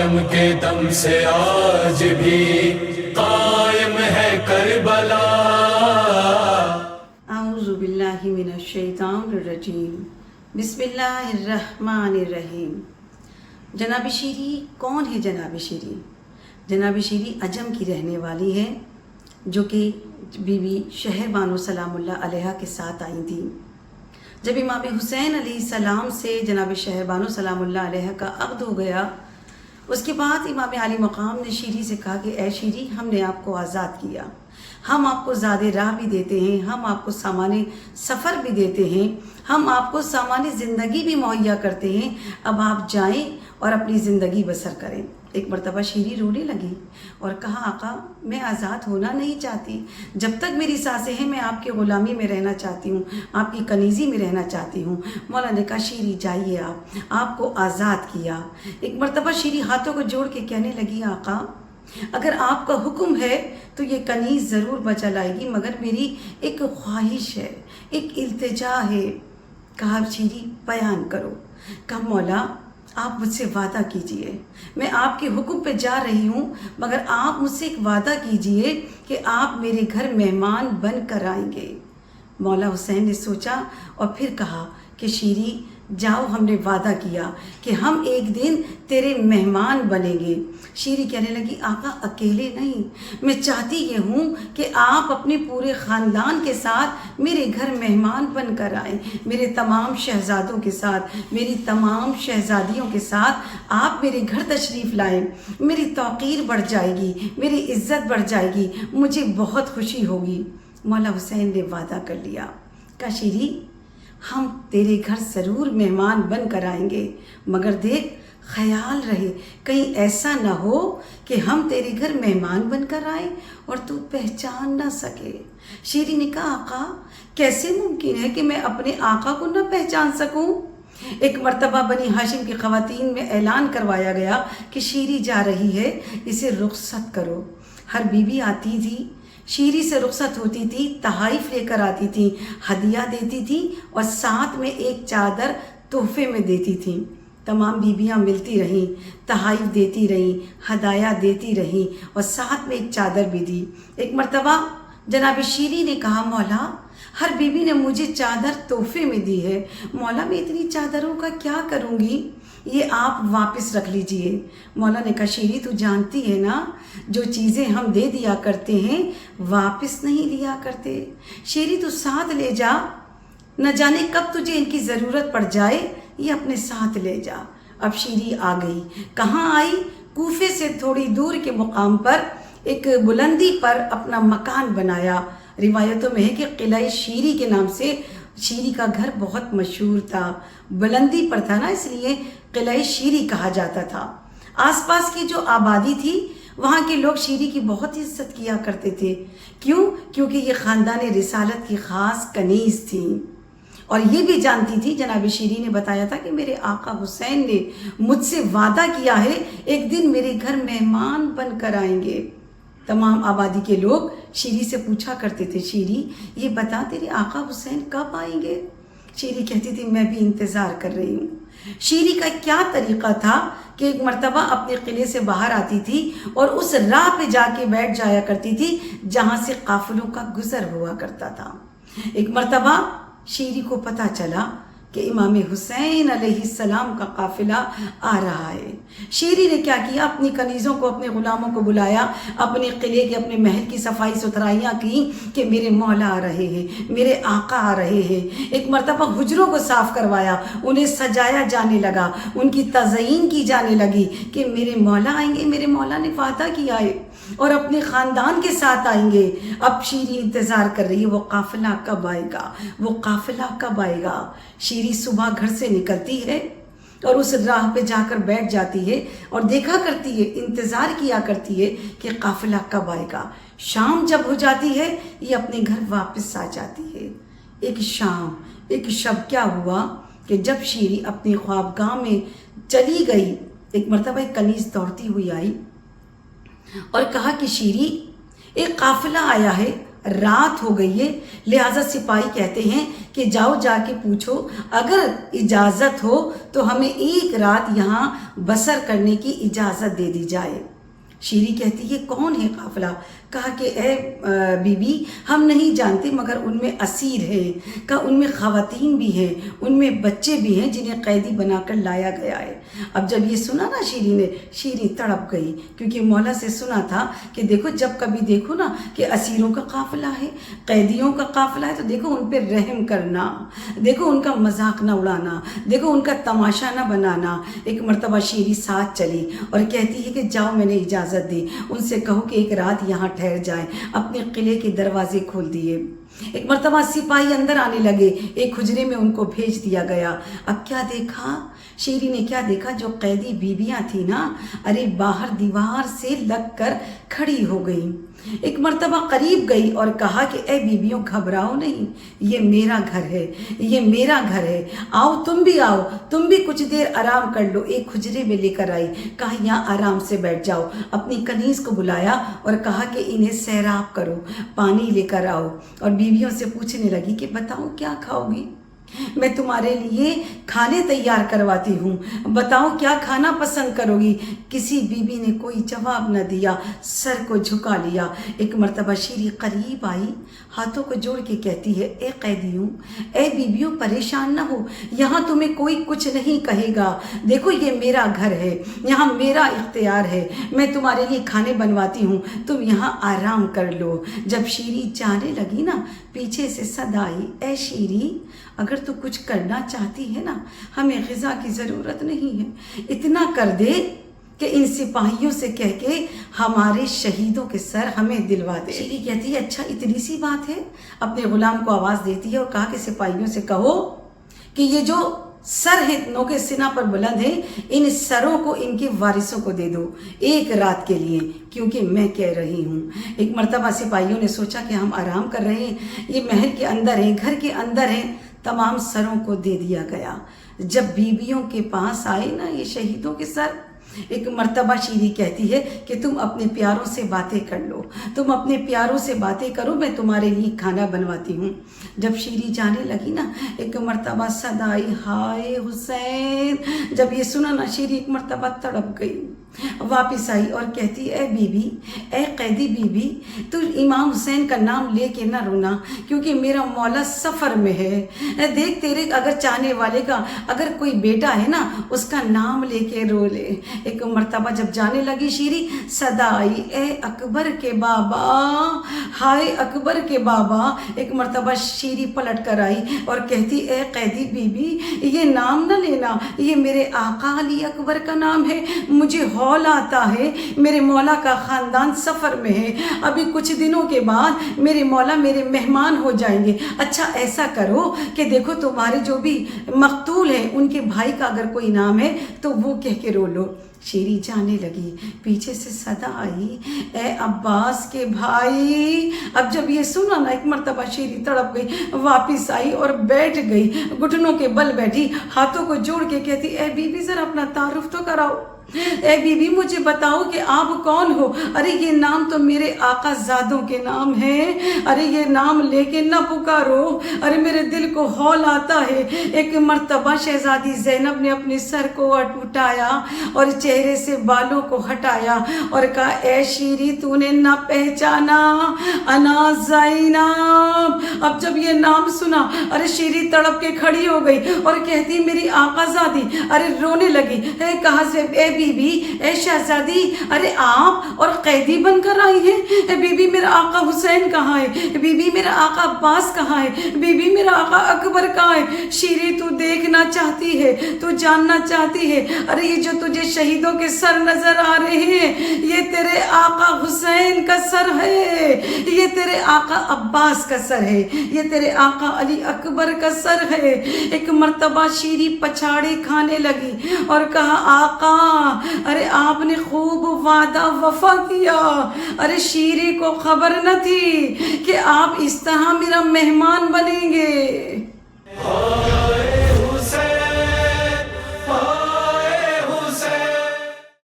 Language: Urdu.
آدم کے دم سے آج بھی قائم ہے کربلا۔ اعوذ باللہ من الشیطان الرجیم، بسم اللہ الرحمن الرحیم۔ جناب شیری کون ہے؟ جناب شیری شیری عجم کی رہنے والی ہے، جو کہ بی بی شہر بانو سلام اللہ علیہ کے ساتھ آئی تھی۔ جب امام حسین علیہ السلام سے جناب شہر بانو سلام اللہ علیہ کا عقد ہو گیا، اس کے بعد امام علی مقام نے شیری سے کہا کہ اے شیری، ہم نے آپ کو آزاد کیا، ہم آپ کو زیادہ راہ بھی دیتے ہیں، ہم آپ کو سامان سفر بھی دیتے ہیں، ہم آپ کو سامان زندگی بھی مہیا کرتے ہیں، اب آپ جائیں اور اپنی زندگی بسر کریں۔ ایک مرتبہ شیری رونے لگی اور کہا آقا میں آزاد ہونا نہیں چاہتی، جب تک میری سانسیں ہیں میں آپ کی غلامی میں رہنا چاہتی ہوں، آپ کی کنیزی میں رہنا چاہتی ہوں۔ مولا نے کہا شیری جائیے، آپ کو آزاد کیا۔ ایک مرتبہ شیری ہاتھوں کو جوڑ کے کہنے لگی آقا اگر آپ کا حکم ہے تو یہ کنیز ضرور بچا لائے گی، مگر میری ایک خواہش ہے، ایک التجا ہے۔ کہا شیری بیان کرو۔ کہا مولا آپ مجھ سے وعدہ کیجئے، میں آپ کے حکم پہ جا رہی ہوں، مگر آپ مجھ سے ایک وعدہ کیجئے کہ آپ میرے گھر مہمان بن کر آئیں گے۔ مولا حسین نے سوچا اور پھر کہا کہ شیری جاؤ، ہم نے وعدہ کیا کہ ہم ایک دن تیرے مہمان بنیں گے۔ شیری کہنے لگی آقا اکیلے نہیں، میں چاہتی یہ ہوں کہ آپ اپنے پورے خاندان کے ساتھ میرے گھر مہمان بن کر آئیں، میرے تمام شہزادوں کے ساتھ، میری تمام شہزادیوں کے ساتھ آپ میرے گھر تشریف لائیں، میری توقیر بڑھ جائے گی، میری عزت بڑھ جائے گی، مجھے بہت خوشی ہوگی۔ مولا حسین نے وعدہ کر لیا۔ کہا شیری ہم تیرے گھر ضرور مہمان بن کر آئیں گے، مگر دیکھ خیال رہے کہیں ایسا نہ ہو کہ ہم تیرے گھر مہمان بن کر آئیں اور تو پہچان نہ سکے۔ شیری نے کہا آقا کیسے ممکن ہے کہ میں اپنے آقا کو نہ پہچان سکوں؟ ایک مرتبہ بنی ہاشم کی خواتین میں اعلان کروایا گیا کہ شیری جا رہی ہے، اسے رخصت کرو۔ ہر بیوی آتی تھی، شیری سے رخصت ہوتی تھی، تحائف لے کر آتی تھی، ہدیہ دیتی تھی اور ساتھ میں ایک چادر تحفے میں دیتی تھی۔ تمام بیویاں ملتی رہیں، تحائف دیتی رہیں، ہدایہ دیتی رہیں اور ساتھ میں ایک چادر بھی دی۔ ایک مرتبہ جناب شیری نے کہا مولا ہر بیوی نے مجھے چادر تحفے میں دی ہے، مولا میں اتنی چادروں کا کیا کروں گی، یہ آپ واپس رکھ لیجئے۔ مولا نے کہا شیری تو جانتی ہے نا جو چیزیں ہم دے دیا کرتے ہیں واپس نہیں لیا کرتے، شیری تو ساتھ لے جا، نہ جانے کب تجھے ان کی ضرورت پڑ جائے، یہ اپنے ساتھ لے جا۔ اب شیری آ گئی، کہاں آئی؟ کوفے سے تھوڑی دور کے مقام پر ایک بلندی پر اپنا مکان بنایا۔ روایتوں میں ہے کہ قلعہ شیری کے نام سے شیری کا گھر بہت مشہور تھا، بلندی پر تھا نا، اس لیے قلعہ شیری کہا جاتا تھا۔ آس پاس کی جو آبادی تھی وہاں کے لوگ شیری کی بہت عزت کیا کرتے تھے۔ کیوں؟ کیونکہ یہ خاندان رسالت کی خاص کنیز تھی اور یہ بھی جانتی تھی، جناب شیری نے بتایا تھا کہ میرے آقا حسین نے مجھ سے وعدہ کیا ہے ایک دن میرے گھر مہمان بن کر آئیں گے۔ تمام آبادی کے لوگ شیری سے پوچھا کرتے تھے شیری یہ بتا تیرے آقا حسین کب آئیں گے؟ شیری کہتی تھی میں بھی انتظار کر رہی ہوں۔ شیری کا کیا طریقہ تھا کہ ایک مرتبہ اپنے قلعے سے باہر آتی تھی اور اس راہ پہ جا کے بیٹھ جایا کرتی تھی جہاں سے قافلوں کا گزر ہوا کرتا تھا۔ ایک مرتبہ شیری کو پتہ چلا کہ امام حسین علیہ السلام کا قافلہ آ رہا ہے۔ شیری نے کیا کیا؟ اپنی کنیزوں کو، اپنے غلاموں کو بلایا، اپنے قلعے کے، اپنے محل کی صفائی ستھرائیاں کی کہ میرے مولا آ رہے ہیں، میرے آقا آ رہے ہیں۔ ایک مرتبہ حجروں کو صاف کروایا، انہیں سجایا جانے لگا، ان کی تزئین کی جانے لگی کہ میرے مولا آئیں گے، میرے مولا نے وعدہ کیا ہے اور اپنے خاندان کے ساتھ آئیں گے۔ اب شیری انتظار کر رہی ہے وہ قافلہ کب آئے گا، وہ قافلہ کب آئے گا۔ شیری صبح گھر سے نکلتی ہے اور اس راہ پہ جا کر بیٹھ جاتی ہے اور دیکھا کرتی ہے، انتظار کیا کرتی ہے کہ قافلہ کب آئے گا۔ شام جب ہو جاتی ہے یہ اپنے گھر واپس آ جاتی ہے۔ ایک شام، ایک شب کیا ہوا کہ جب شیری اپنی خوابگاہ میں چلی گئی، ایک مرتبہ ایک کنیز دوڑتی ہوئی آئی اور کہا کہ شیری ایک قافلہ آیا ہے۔ رات ہو گئی ہے، لہٰذا سپاہی کہتے ہیں کہ جاؤ جا کے پوچھو، اگر اجازت ہو تو ہمیں ایک رات یہاں بسر کرنے کی اجازت دے دی جائے۔ شیری کہتی ہے کون ہے قافلہ؟ کہا کہ اے بی بی ہم نہیں جانتے، مگر ان میں اسیر ہیں، کہا ان میں خواتین بھی ہیں، ان میں بچے بھی ہیں جنہیں قیدی بنا کر لایا گیا ہے۔ اب جب یہ سنا نا شیری تڑپ گئی، کیونکہ مولا سے سنا تھا کہ دیکھو جب کبھی دیکھو نا کہ اسیروں کا قافلہ ہے، قیدیوں کا قافلہ ہے، تو دیکھو ان پہ رحم کرنا، دیکھو ان کا مذاق نہ اڑانا، دیکھو ان کا تماشا نہ بنانا۔ ایک مرتبہ شیری ساتھ چلی اور کہتی ہے کہ جاؤ میں نے اجازت دی، ان سے کہو کہ ایک رات یہاں ٹھہر جائیں۔ اپنے قلعے کے دروازے کھول دیے۔ ایک مرتبہ سپاہی اندر آنے لگے، ایک حجرے میں ان کو بھیج دیا گیا۔ اب کیا دیکھا شیری نے؟ کیا دیکھا؟ جو قیدی بیویاں تھیں نا، ارے باہر دیوار سے لگ کر کھڑی ہو گئی۔ ایک مرتبہ قریب گئی اور کہا کہ اے بیویوں گھبراؤ نہیں، یہ میرا گھر ہے، یہ میرا گھر ہے، آؤ تم بھی آؤ، تم بھی کچھ دیر آرام کر لو۔ ایک حجرے میں لے کر آئی، کہا یہاں آرام سے بیٹھ جاؤ۔ اپنی کنیز کو بلایا اور کہا کہ انہیں سیراب کرو، پانی لے کر آؤ، اور بیویوں سے پوچھنے لگی کہ بتاؤ کیا کھاؤ گی، میں تمہارے لیے کھانے تیار کرواتی ہوں، بتاؤ کیا کھانا پسند کرو گی۔ کسی بیوی نے کوئی جواب نہ دیا، سر کو جھکا لیا۔ ایک مرتبہ شیری قریب آئی، ہاتھوں کو جوڑ کے کہتی ہے اے قیدیوں، اے بیویوں پریشان نہ ہو، یہاں تمہیں کوئی کچھ نہیں کہے گا، دیکھو یہ میرا گھر ہے، یہاں میرا اختیار ہے، میں تمہارے لیے کھانے بنواتی ہوں، تم یہاں آرام کر لو۔ جب شیری جانے لگی نا، پیچھے سے صدا آئی، اے شیری اگر تو کچھ کرنا چاہتی ہے نا، ہمیں غذا کی ضرورت نہیں ہے، اتنا کر دے کہ ان سپاہیوں سے کہہ کے ہمارے شہیدوں کے سر ہمیں دلوا دے۔ شیری کہتی ہے اچھا اتنی سی بات ہے؟ اپنے غلام کو آواز دیتی ہے اور کہا کہ سپاہیوں سے کہو کہ یہ جو سر ہے نوکے سینہ پر بلند ہے، ان سروں کو ان کے وارثوں کو دے دو ایک رات کے لیے، کیونکہ میں کہہ رہی ہوں۔ ایک مرتبہ سپاہیوں نے سوچا کہ ہم آرام کر رہے ہیں، یہ محل کے اندر ہیں، گھر کے اندر ہیں، تمام سروں کو دے دیا گیا۔ جب بیویوں کے پاس آئے نا یہ شہیدوں کے سر، ایک مرتبہ شیری کہتی ہے کہ تم اپنے پیاروں سے باتیں کر لو، تم اپنے پیاروں سے باتیں کرو، میں تمہارے لیے کھانا بنواتی ہوں۔ جب شیری جانے لگی نا، ایک مرتبہ صدا آئی، ہائے حسین۔ جب یہ سنا نا، شیری ایک مرتبہ تڑپ گئی، واپس آئی اور کہتی اے بی بی، اے قیدی بی بی، تو امام حسین کا نام لے کے نہ رونا، کیونکہ میرا مولا سفر میں ہے۔ دیکھ تیرے اگر چاہنے والے کا اگر کوئی بیٹا ہے نا، اس کا نام لے کے رو لے۔ ایک مرتبہ جب جانے لگی شیری، صدا آئی، اے اکبر کے بابا، ہائے اکبر کے بابا۔ ایک مرتبہ شیری پلٹ کر آئی اور کہتی اے قیدی بی بی، یہ نام نہ لینا، یہ میرے آقا علی اکبر کا نام ہے، مجھے ہول آتا ہے، میرے مولا کا خاندان سفر میں ہے، ابھی کچھ دنوں کے بعد میرے مولا میرے مہمان ہو جائیں گے۔ اچھا ایسا کرو کہ دیکھو تمہارے جو بھی مقتول ہیں ان کے بھائی کا اگر کوئی نام ہے تو وہ کہہ کے رو لو۔ شیری جانے لگی، پیچھے سے صدا آئی، اے عباس کے بھائی۔ اب جب یہ سنا نا، ایک مرتبہ شیری تڑپ گئی، واپس آئی اور بیٹھ گئی، گھٹنوں کے بل بیٹھی، ہاتھوں کو جوڑ کے کہتی اے بی بی ذرا اپنا تعارف تو کراؤ، اے بی بی مجھے بتاؤ کہ آپ کون ہو؟ ارے یہ نام تو میرے آقا زادوں کے نام ہے، ارے یہ نام لے کے نہ پکارو، ارے میرے دل کو ہول آتا ہے۔ ایک مرتبہ شہزادی زینب نے اپنے سر کو اٹھایا اور چہرے سے بالوں کو ہٹایا اور کہا اے شیری تو نے نہ پہچانا، انا زینب۔ اب جب یہ نام سنا، ارے شیری تڑپ کے کھڑی ہو گئی اور کہتی میری آقا زادی، ارے رونے لگی، اے کہاں سے اے بی بی، اے شہزادی، ارے آپ اور قیدی بن کر آئی ہیں؟ اے بی بی میرا آقا حسین کہاں ہے؟ بی بی میرا آقا عباس کہاں ہے؟ بی بی میرا آقا اکبر کہاں ہے؟ شیری تو دیکھنا چاہتی ہے، تو جاننا چاہتی ہے، ارے یہ جو تجھے شہیدوں کے سر نظر آ رہے ہیں یہ تیرے آقا حسین کا سر ہے، یہ تیرے آقا عباس کا سر ہے، یہ تیرے آقا علی اکبر کا سر ہے۔ ایک مرتبہ شیری پچھاڑے کھانے لگی اور کہا آقا، ارے آپ نے خوب وعدہ وفا کیا، ارے شیری کو خبر نہ تھی کہ آپ اس طرح میرا مہمان بنیں گے۔